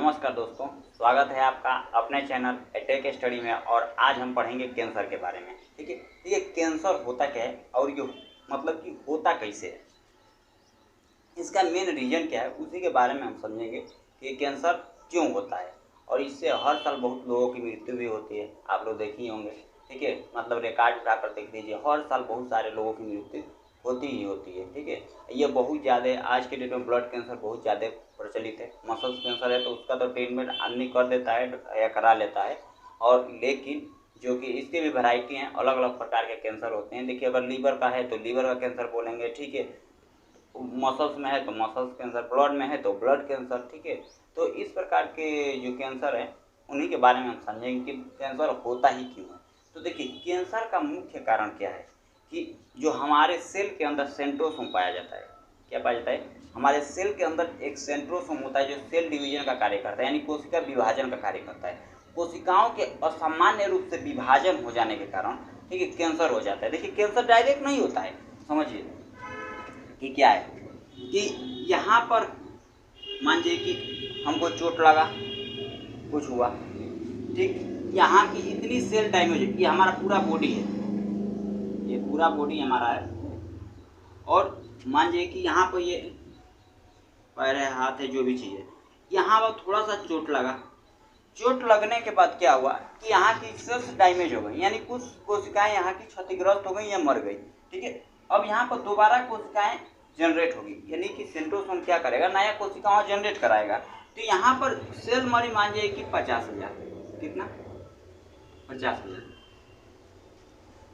नमस्कार दोस्तों, स्वागत है आपका अपने चैनल टेक स्टडी में। और आज हम पढ़ेंगे कैंसर के बारे में। ठीक है, ये कैंसर होता क्या है और ये मतलब कि होता कैसे है, इसका मेन रीजन क्या है, उसी के बारे में हम समझेंगे कि कैंसर क्यों होता है। और इससे हर साल बहुत लोगों की मृत्यु भी होती है, आप लोग देखे ही होंगे। ठीक है, मतलब रिकॉर्ड उठाकर देख लीजिए, हर साल बहुत सारे लोगों की मृत्यु होती ही होती है। ठीक है, ये बहुत ज़्यादा आज के डेट में ब्लड कैंसर बहुत ज़्यादा प्रचलित है। मसल्स कैंसर है तो उसका तो ट्रीटमेंट आदमी कर देता है या करा लेता है, और लेकिन जो कि इसके भी वैरायटी हैं, अलग अलग प्रकार के कैंसर होते हैं। देखिए, अगर लीवर का है तो लीवर का कैंसर बोलेंगे। ठीक है, मसल्स में है तो मसल्स कैंसर, ब्लड में है तो ब्लड कैंसर। ठीक है, तो इस प्रकार के जो कैंसर है उन्हीं के बारे में हम समझेंगे कि कैंसर होता ही क्यों है। तो देखिए, कैंसर का मुख्य कारण क्या है कि जो हमारे सेल के अंदर सेंट्रोसोम पाया जाता है। क्या पाया जाता है? हमारे सेल के अंदर एक सेंट्रोसोम होता है जो सेल डिवीजन का कार्य करता है, यानी कोशिका विभाजन का कार्य करता है। कोशिकाओं के असामान्य रूप से विभाजन हो जाने के कारण, ठीक है, कैंसर हो जाता है। देखिए, कैंसर डायरेक्ट नहीं होता है, समझिए कि क्या है कि यहाँ पर मान लीजिए कि हमको चोट लगा, कुछ हुआ, ठीक, यहाँ की इतनी सेल डैमेज, ये हमारा पूरा बॉडी है, ये पूरा बॉडी हमारा है। और मान लीजिए कि यहाँ पर ये पैर है, हाथ है, जो भी चीज़ है, यहाँ पर थोड़ा सा चोट लगा। चोट लगने के बाद क्या हुआ कि यहाँ की सेल्स डैमेज हो गई, यानी कुछ कोशिकाएं यहाँ की क्षतिग्रस्त हो गई या मर गई। ठीक है, अब यहाँ पर दोबारा कोशिकाएं जनरेट होगी, यानी कि सेंट्रोसोम क्या करेगा, नया कोशिकाओं जनरेट कराएगा। तो यहाँ पर सेल मरी मान लीजिए कि 50,000, कितना, 50,000।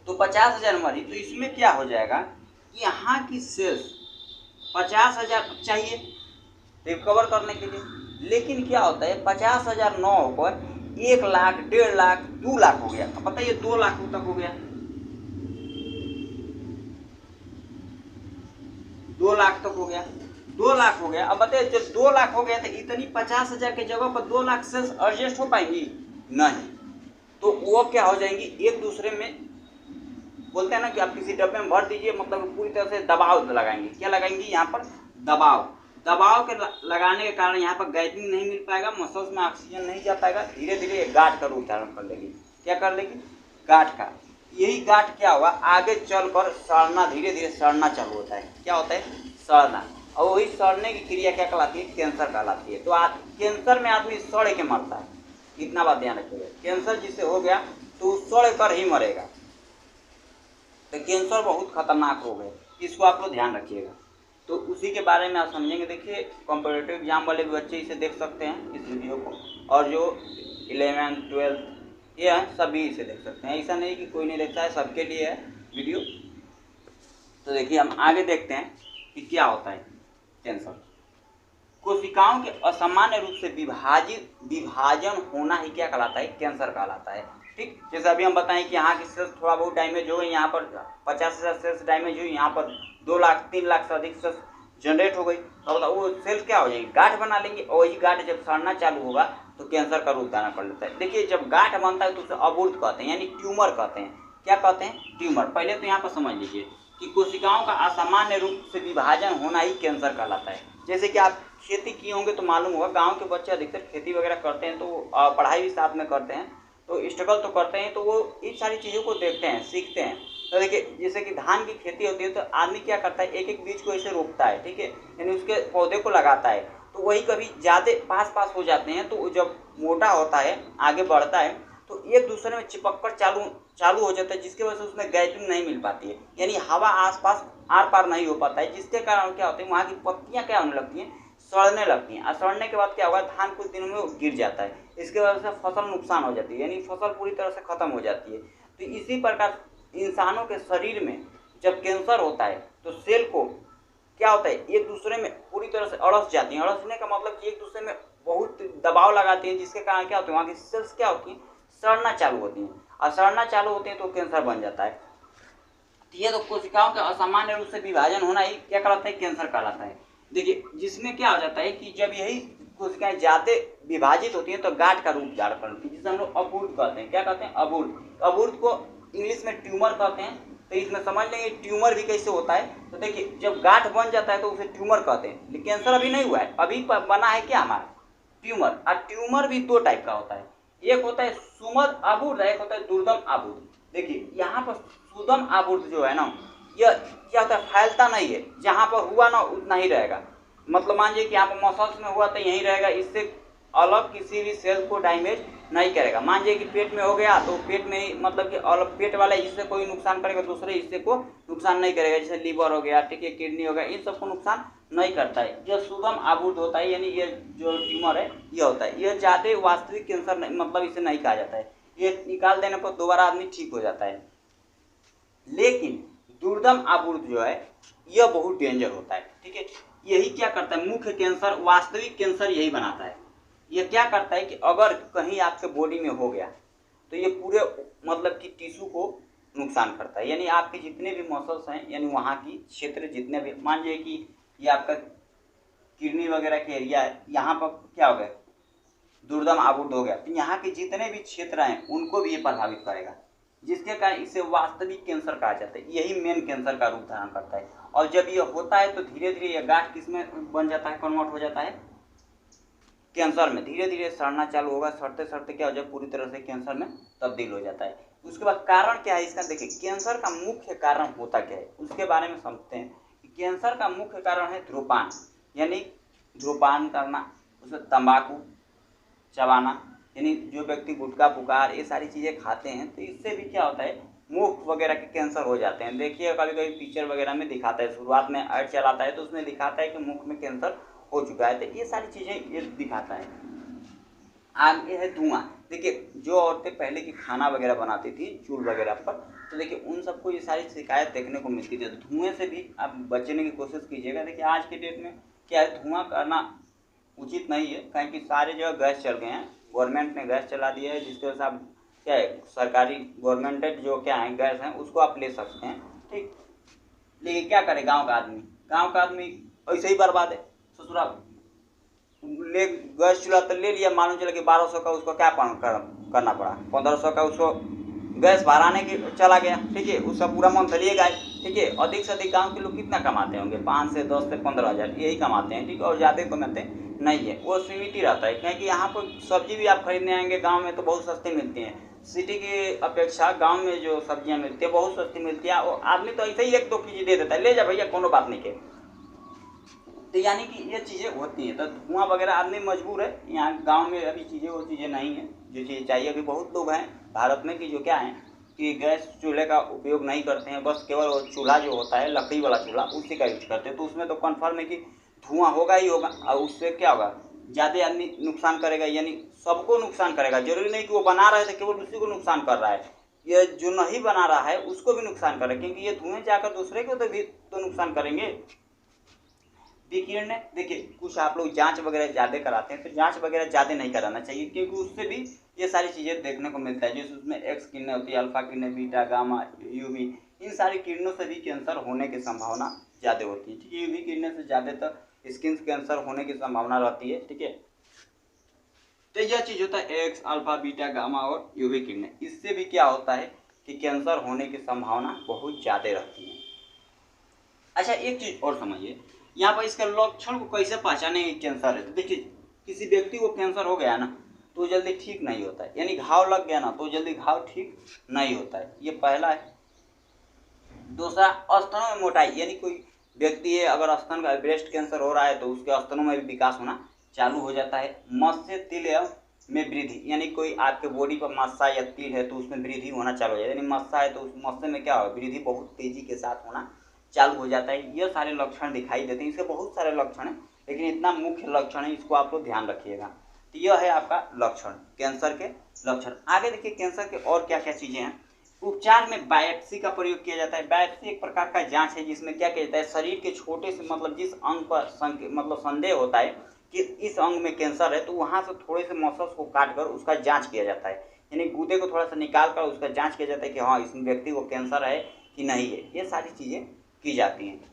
तो 50,000 मरी, तो इसमें क्या हो जाएगा कि यहाँ की सेल्स 50,000 चाहिए रिकवर करने के लिए, लेकिन क्या होता है 50,000 न होकर 1 लाख, 1.5 लाख, 2 लाख हो गया। अब बताइए 2 लाख तक हो गया, 2 लाख तक हो गया, 2 लाख हो गया। अब बताइए जब 2 लाख हो गया तो इतनी 50,000 की जगह पर 2 लाख सेल्स एडजस्ट हो पाएंगी? नहीं, तो वो क्या हो जाएंगी, एक दूसरे में, बोलते हैं ना कि आप किसी डब्बे में भर दीजिए, मतलब पूरी तरह से दबाव लगाएंगे। क्या लगाएंगी? यहाँ पर दबाव के लगाने के कारण यहाँ पर गैपिंग नहीं मिल पाएगा, मसल्स में ऑक्सीजन नहीं जा पाएगा, धीरे धीरे गांठ का रूप धारण कर लेगी। क्या कर लेगी? गांठ का। यही गांठ क्या होगा, आगे चलकर सड़ना, धीरे धीरे सड़ना चालू होता है। क्या होता है? सड़ना। और वही सड़ने की क्रिया क्या कहलाती है? कैंसर कहलाती है। तो कैंसर में आदमी सड़ के मरता है, इतना बात ध्यान रखिएगा। कैंसर जिसे हो गया तो सड़ कर ही मरेगा। तो कैंसर बहुत खतरनाक रोग है, इसको आप लोग ध्यान रखिएगा। तो उसी के बारे में आप समझेंगे। देखिए, कॉम्पिटिटिव एग्जाम वाले भी बच्चे इसे देख सकते हैं, इस वीडियो को, और जो 11th 12th ये हैं सभी इसे देख सकते हैं। ऐसा नहीं कि कोई नहीं देखता है, सबके लिए है वीडियो। तो देखिए, हम आगे देखते हैं कि क्या होता है कैंसर। कोशिकाओं के असामान्य रूप से विभाजन होना ही क्या कहलाता है? कैंसर कहलाता है। ठीक, जैसे अभी हम बताएं कि यहाँ की सेल्स थोड़ा बहुत डैमेज हो गई, यहाँ पर 50,000 सेल्स डैमेज हुई, यहाँ पर 2 लाख 3 लाख से अधिक सेल्स जनरेट हो गई। तो वो सेल्स क्या हो जाएगी? गांठ बना लेंगे, और वही गांठ जब सड़ना चालू होगा तो कैंसर का रूप धारण कर लेता है। देखिए, जब गांठ बनता है तो उसे अबूर्त कहते हैं, यानी ट्यूमर कहते हैं। क्या कहते हैं? ट्यूमर। पहले तो यहाँ पर समझ लीजिए कि कोशिकाओं का असामान्य रूप से विभाजन होना ही कैंसर कहलाता है। जैसे कि आप खेती किए होंगे तो मालूम होगा, गांव के बच्चे अधिकतर खेती वगैरह करते हैं, तो पढ़ाई भी साथ में करते हैं, तो स्ट्रगल तो करते हैं, तो वो इन सारी चीज़ों को देखते हैं, सीखते हैं। तो देखिए, जैसे कि धान की खेती होती है तो आदमी क्या करता है, एक एक बीज को ऐसे रोपता है, ठीक है, यानी उसके पौधे को लगाता है। तो वही कभी ज़्यादा पास हो जाते हैं, तो जब मोटा होता है, आगे बढ़ता है, तो एक दूसरे में चिपक कर चालू हो जाता है, जिसकी वजह से उसमें गैपिंग नहीं मिल पाती है, यानी हवा आसपास आर पार नहीं हो पाता है, जिसके कारण क्या होता है, वहाँ की पत्तियाँ क्या होने लगती हैं, सड़ने लगती हैं। और सड़ने के बाद क्या होगा, धान कुछ दिनों में गिर जाता है, इसके वजह से फसल नुकसान हो जाती है, यानी फसल पूरी तरह से खत्म हो जाती है। तो इसी प्रकार इंसानों के शरीर में जब कैंसर होता है तो सेल को क्या होता है, एक दूसरे में पूरी तरह से अड़स जाती हैं। अड़सने का मतलब कि एक दूसरे में बहुत दबाव लगाती हैं, जिसके कारण क्या होता है, वहाँ की सेल्स क्या होती हैं, सड़ना चालू होती हैं। और सड़ना चालू होती हैं तो कैंसर बन जाता है। ये तो कोशिकाओं का असामान्य रूप से विभाजन होना ही क्या कहलाता है? कैंसर कहलाता है। देखिए, जिसमें क्या हो जाता है कि जब यही कोशिकाएं ज़्यादा विभाजित होती हैं तो गांठ का रूप धारण करती है, जिसे हम लोग अबूर्त कहते हैं। क्या कहते हैं? अबूर्त। अबूर्त को इंग्लिश में ट्यूमर कहते हैं। तो इसमें समझ लेंगे ट्यूमर भी कैसे होता है। तो देखिए, जब गांठ बन जाता है तो उसे ट्यूमर कहते हैं। लेकिन कैंसर अभी नहीं हुआ है, अभी बना है क्या हमारा, ट्यूमर। और ट्यूमर भी दो टाइप का होता है, एक होता है सुमद आबुर्द, एक होता है दुर्दम आबुर्द। देखिए यहाँ पर सुदम आबुर्द जो है ना, यह क्या होता है, फैलता नहीं है, जहाँ पर हुआ ना उतना ही रहेगा। मतलब मान लीजिए कि यहाँ पर मसल्स में हुआ तो यहीं रहेगा, इससे अलग किसी भी सेल को डैमेज नहीं करेगा। मान लीजिए कि पेट में हो गया तो पेट में ही मतलब कि अलग पेट वाले हिस्से को ही नुकसान करेगा, दूसरे हिस्से को नुकसान नहीं करेगा। जैसे लीवर हो गया, ठीक है, किडनी हो गया, इन सबको नुकसान नहीं करता है। यह सुगम आबुर्द होता है, यानी ये जो ट्यूमर है यह होता है। यह ज़्यादा वास्तविक कैंसर नहीं, मतलब इसे नहीं कहा जाता है। ये निकाल देने पर दोबारा आदमी ठीक हो जाता है। लेकिन दुर्दम आबुर्द जो है यह बहुत डेंजर होता है, ठीक है। यही क्या करता है, मुख्य कैंसर, वास्तविक कैंसर यही बनाता है। यह क्या करता है कि अगर कहीं आपके बॉडी में हो गया तो ये पूरे मतलब कि टिश्यू को नुकसान करता है। यानी आपके जितने भी मसल्स हैं, यानी वहाँ की क्षेत्र जितने भी, मान लीजिए कि ये आपका किडनी वगैरह के एरिया है, यहाँ पर क्या हो गया, दुर्दम आबुर्द हो गया, तो यहाँ के जितने भी क्षेत्र हैं उनको भी ये प्रभावित करेगा, जिसके कारण इसे वास्तविक कैंसर कहा जाता है। यही मेन कैंसर का रूप धारण करता है। और जब ये होता है तो धीरे धीरे यह गांठ किसमें बन जाता है, कन्वर्ट हो जाता है कैंसर में। धीरे धीरे सड़ना चालू होगा, सड़ते सड़ते क्या हो जाए, पूरी तरह से कैंसर में तब्दील हो जाता है। उसके बाद कारण क्या है इसका, देखिए कैंसर का मुख्य कारण होता क्या है उसके बारे में समझते हैं। कैंसर का मुख्य कारण है धूम्रपान, यानी धूम्रपान करना, उसमें तंबाकू चबाना, यानी जो व्यक्ति गुटखा पुकार ये सारी चीज़ें खाते हैं तो इससे भी क्या होता है, मुख वगैरह के कैंसर हो जाते हैं। देखिए कभी कभी पिक्चर वगैरह में दिखाता है, शुरुआत में ऐड चलाता है तो उसमें दिखाता है कि मुख में कैंसर हो चुका है, तो ये सारी चीज़ें ये दिखाता है। आगे है धुआं। देखिए जो औरतें पहले की खाना वगैरह बनाती थी चूल्हे वगैरह पर, तो देखिए उन सबको ये सारी शिकायत देखने को मिलती थी। तो धुएं से भी आप बचने की कोशिश कीजिएगा। देखिए आज के डेट में क्या है, धुआं करना उचित नहीं है, कहीं कि सारे जगह गैस चल गए हैं, गवर्नमेंट ने गैस चला दिया है, जिसकी वजह से आप क्या है, सरकारी गवर्नमेंटेड जो क्या है गैस हैं उसको आप ले सकते हैं, ठीक। लेकिन क्या करे गांव का आदमी ऐसे ही बर्बाद है। ससुरा ले गैस चूल्हा तो ले लिया, मालूम चला कि 1200 का उसको क्या करना पड़ा, 1500 का उसको गैस भराने की चला गया, ठीक है, उसका पूरा मन चलिएगा, ठीक है। अधिक से अधिक गांव के लोग कितना कमाते होंगे, 5 से 10 से 15 हज़ार यही कमाते हैं, ठीक है, और ज़्यादा कमाते नहीं है, वो सीमित ही रहता है। क्योंकि यहाँ पर सब्जी भी आप खरीदने आएंगे गांव में तो बहुत सस्ती मिलती हैं, सिटी की अपेक्षा गांव में जो सब्जियां मिलती है बहुत सस्ती मिलती है। और आदमी तो ऐसे ही 1-2 केजी दे देता है, ले जा भैया कोनो बात नहीं के। तो यानी कि ये चीज़ें होती हैं, तो धुआं वगैरह आदमी मजबूर है। यहाँ गांव में अभी चीज़ें वो चीज़ें नहीं हैं जो चीज़ चाहिए। अभी बहुत लोग हैं भारत में कि जो क्या है कि गैस चूल्हे का उपयोग नहीं करते हैं, बस केवल वो चूल्हा जो होता है लकड़ी वाला चूल्हा उसी का यूज करते हैं। तो उसमें तो कन्फर्म है कि धुआं होगा ही होगा, और उससे क्या होगा, ज़्यादा आदमी नुकसान करेगा, यानी सबको नुकसान करेगा। जरूरी नहीं कि वो बना रहा है तो केवल उसी को नुकसान कर रहा है, ये जो नहीं बना रहा है उसको भी नुकसान कर रहा है, क्योंकि ये धुएं जाकर दूसरे को तो नुकसान करेंगे। विकिरण, देखिए कुछ आप लोग जांच वगैरह ज़्यादा कराते हैं, तो जांच वगैरह ज़्यादा नहीं कराना चाहिए, क्योंकि उससे भी ये सारी चीज़ें देखने को मिलता है। जैसे उसमें एक्स किरणें होती है, अल्फा किरणें, बीटा, गामा, यूवी, इन सारी किरणों से भी कैंसर होने की संभावना ज़्यादा होती है, ठीक है। यूवी किरणें से ज़्यादातर स्किन कैंसर होने की संभावना रहती है, ठीक है। तो यह चीज़ होता है एक्स, अल्फा, बीटा, गामा और यूवी किरणें, इससे भी क्या होता है कि कैंसर होने की संभावना बहुत ज़्यादा रहती है। अच्छा एक चीज़ और समझिए, यहाँ पर इसका लक्षण को कैसे पहचानेंगे कैंसर है। तो देखिए किसी व्यक्ति को कैंसर हो गया ना तो जल्दी ठीक नहीं होता है, यानी घाव लग गया ना तो जल्दी घाव ठीक नहीं होता है, ये पहला है। दूसरा, स्तनों में मोटाई, यानी कोई व्यक्ति है अगर स्तन का ब्रेस्ट कैंसर हो रहा है तो उसके स्तनों में भी विकास होना चालू हो जाता है। मत्स्य तिल में वृद्धि, यानी कोई आपके बॉडी पर मस्सा या तिल है तो उसमें वृद्धि होना चालू हो जाता है, यानी मस्सा है तो उस मत्स्य में क्या हो, वृद्धि बहुत तेजी के साथ होना चालू हो जाता है। ये सारे लक्षण दिखाई देते हैं, इसके बहुत सारे लक्षण हैं लेकिन इतना मुख्य लक्षण है, इसको आप लोग ध्यान रखिएगा। तो यह है आपका लक्षण, कैंसर के लक्षण। आगे देखिए कैंसर के और क्या क्या चीज़ें हैं। उपचार में बायोप्सी का प्रयोग किया जाता है। बायोप्सी एक प्रकार का जांच है जिसमें क्या किया जाता है, शरीर के छोटे से मतलब जिस अंग पर मतलब संदेह होता है कि इस अंग में कैंसर है तो वहाँ से थोड़े से मसल्स को काट कर उसका जाँच किया जाता है, यानी गूदे को थोड़ा सा निकाल कर उसका जाँच किया जाता है कि हाँ इस व्यक्ति को कैंसर है कि नहीं है। ये सारी चीज़ें की जाती हैं।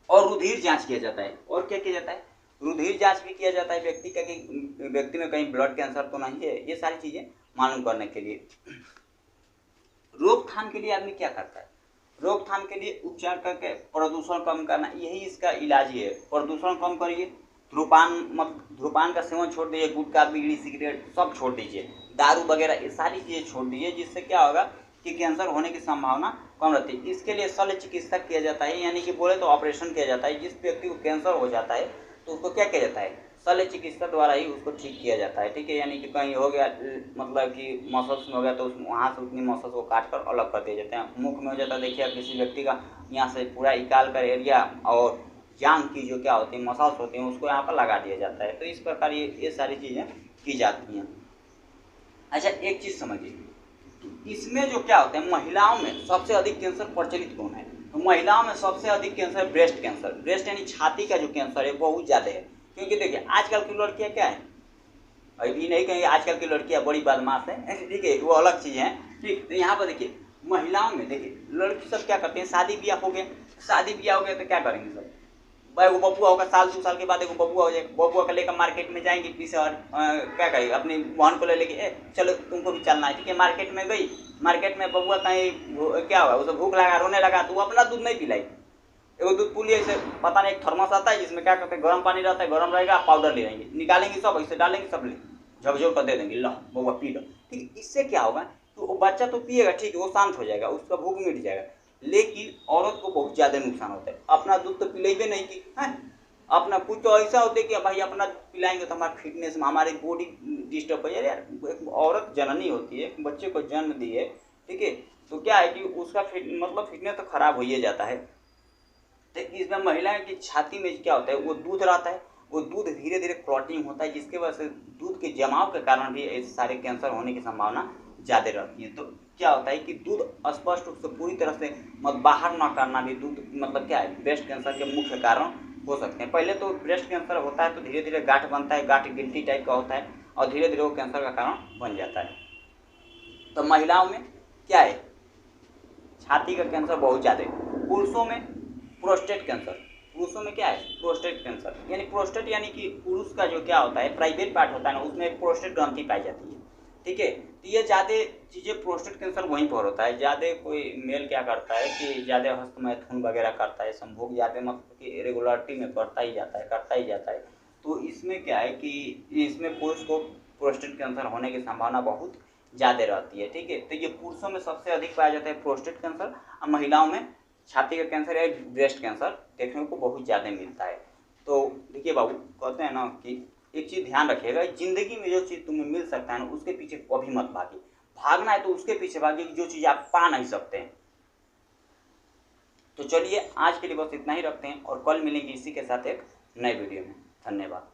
और रुधिर जांच किया जाता है। और क्या किया जाता है, रुधिर जांच भी किया जाता है व्यक्ति का कि व्यक्ति में कहीं ब्लड कैंसर तो नहीं है, ये सारी चीज़ें मालूम करने के लिए। रोकथाम के लिए आदमी क्या करता है, रोकथाम के लिए उपचार करके प्रदूषण कम करना, यही इसका इलाज ही है। प्रदूषण कम करिए, धूम्रपान का सेवन छोड़ दीजिए, गुटखा बीड़ी सिगरेट सब छोड़ दीजिए, दारू वगैरह ये सारी चीज़ें छोड़ दीजिए, जिससे क्या होगा कि कैंसर होने की संभावना कम रहती है। इसके लिए शल्य चिकित्सा किया जाता है, यानी कि बोले तो ऑपरेशन किया जाता है। जिस व्यक्ति को कैंसर हो जाता है तो उसको क्या किया जाता है, शल्य चिकित्सा द्वारा ही उसको ठीक किया जाता है, ठीक है। यानी कि कहीं हो गया मतलब कि मसल्स में हो गया तो वहाँ से उतनी मसल्स को काट कर अलग कर दिए जाते हैं। मुख में हो जाता है, देखिए किसी व्यक्ति का यहाँ से पूरा इकाल का एरिया और जांघ की जो क्या होती है मसल्स होती हैं उसको यहाँ पर लगा दिया जाता है। तो इस प्रकार ये सारी चीज़ें की जाती हैं। अच्छा एक चीज़ समझिए, इसमें जो क्या होता है महिलाओं में सबसे अधिक कैंसर प्रचलित कौन है, तो महिलाओं में सबसे अधिक कैंसर ब्रेस्ट कैंसर, ब्रेस्ट यानी छाती का जो कैंसर है बहुत ज़्यादा है। क्योंकि देखिए आजकल की लड़कियाँ क्या है, अभी नहीं कहेंगे आजकल की लड़कियाँ बड़ी बदमाश है, ठीक है, वो अलग चीज़ है, ठीक। तो यहाँ पर देखिए महिलाओं में देखिए लड़की सब क्या करते हैं, शादी ब्याह हो गया, शादी ब्याह हो गया तो क्या करेंगे सब, भाई वो बबुआ होगा, साल 2 साल के बाद एगो बबुआ हो जाएगा, बबुआ को लेकर मार्केट में जाएंगे पीछे और क्या करेगी अपनी बहन को ले लेके चलो तुमको भी चलना है, ठीक है। मार्केट में गई, मार्केट में बबुआ कहीं क्या हुआ, उसे भूख लगा रोने लगा तो वो अपना दूध नहीं पिलाई, एगो दूध पुलिए ऐसे पता नहीं एक थर्मस आता है जिसमें क्या करते हैं गर्म पानी रहता है, गर्म रहेगा पाउडर ले लेंगे, निकालेंगे सब ऐसे डालेंगे सब ले झकझोर कर दे देंगे, लो बबुआ पी लो, ठीक है। इससे क्या होगा तो वो बच्चा तो पिएगा, ठीक है, वो शांत हो जाएगा, उसका भूख मिट जाएगा, लेकिन औरत को बहुत ज़्यादा नुकसान होता है। अपना दूध तो पिलेबे नहीं की है, अपना कुछ तो ऐसा होता है कि भाई अपना पिलाएंगे तो हमारा फिटनेस में हमारी बॉडी डिस्टर्ब हो जाए। यार एक औरत जननी होती है, बच्चे को जन्म दी है, ठीक है, तो क्या है कि उसका फिटनेस तो खराब हो ही जाता है। तो इसमें महिलाओं की छाती में क्या होता है, वो दूध रहता है, वो दूध धीरे धीरे क्लॉटिंग होता है, जिसके वजह से दूध के जमाव के कारण भी ऐसे सारे कैंसर होने की संभावना ज़्यादा रहती है। तो क्या होता है कि दूध स्पष्ट रूप से पूरी तरह से बाहर न करना भी दूध क्या है ब्रेस्ट कैंसर के मुख्य कारण हो सकते हैं। पहले तो ब्रेस्ट कैंसर होता है तो धीरे धीरे गांठ बनता है, गांठ गिल्टी टाइप का होता है और धीरे धीरे वो कैंसर का कारण बन जाता है। तो महिलाओं में क्या है छाती का कैंसर बहुत ज़्यादा है। पुरुषों में प्रोस्टेट कैंसर, पुरुषों में क्या है प्रोस्टेट कैंसर, यानी प्रोस्टेट यानी कि पुरुष का जो क्या होता है प्राइवेट पार्ट होता है ना, उसमें एक प्रोस्टेट ग्रंथि पाई जाती है, ठीक है। तो ये ज़्यादा चीज़ें प्रोस्टेट कैंसर वहीं पर होता है। ज़्यादा कोई मेल क्या करता है कि ज़्यादा हस्तमैथुन वगैरह करता है, संभोग ज़्यादा मतलब कि रेगुलरिटी में करता ही जाता है। तो इसमें क्या है कि इसमें पुरुष को प्रोस्टेट कैंसर होने की संभावना बहुत ज़्यादा रहती है, ठीक है। तो ये पुरुषों में सबसे अधिक पाया जाता है प्रोस्टेट कैंसर, और महिलाओं में छाती का कैंसर या ब्रेस्ट कैंसर देखने को बहुत ज़्यादा मिलता है। तो देखिए बाबू कहते हैं ना कि एक चीज़ ध्यान रखिएगा, ज़िंदगी में जो चीज़ तुम्हें मिल सकता है ना उसके पीछे कभी मत भागिए, भागना है तो उसके पीछे भागिए जो चीज़ आप पा नहीं सकते हैं। तो चलिए आज के लिए बस इतना ही रखते हैं और कल मिलेंगे इसी के साथ एक नए वीडियो में। धन्यवाद।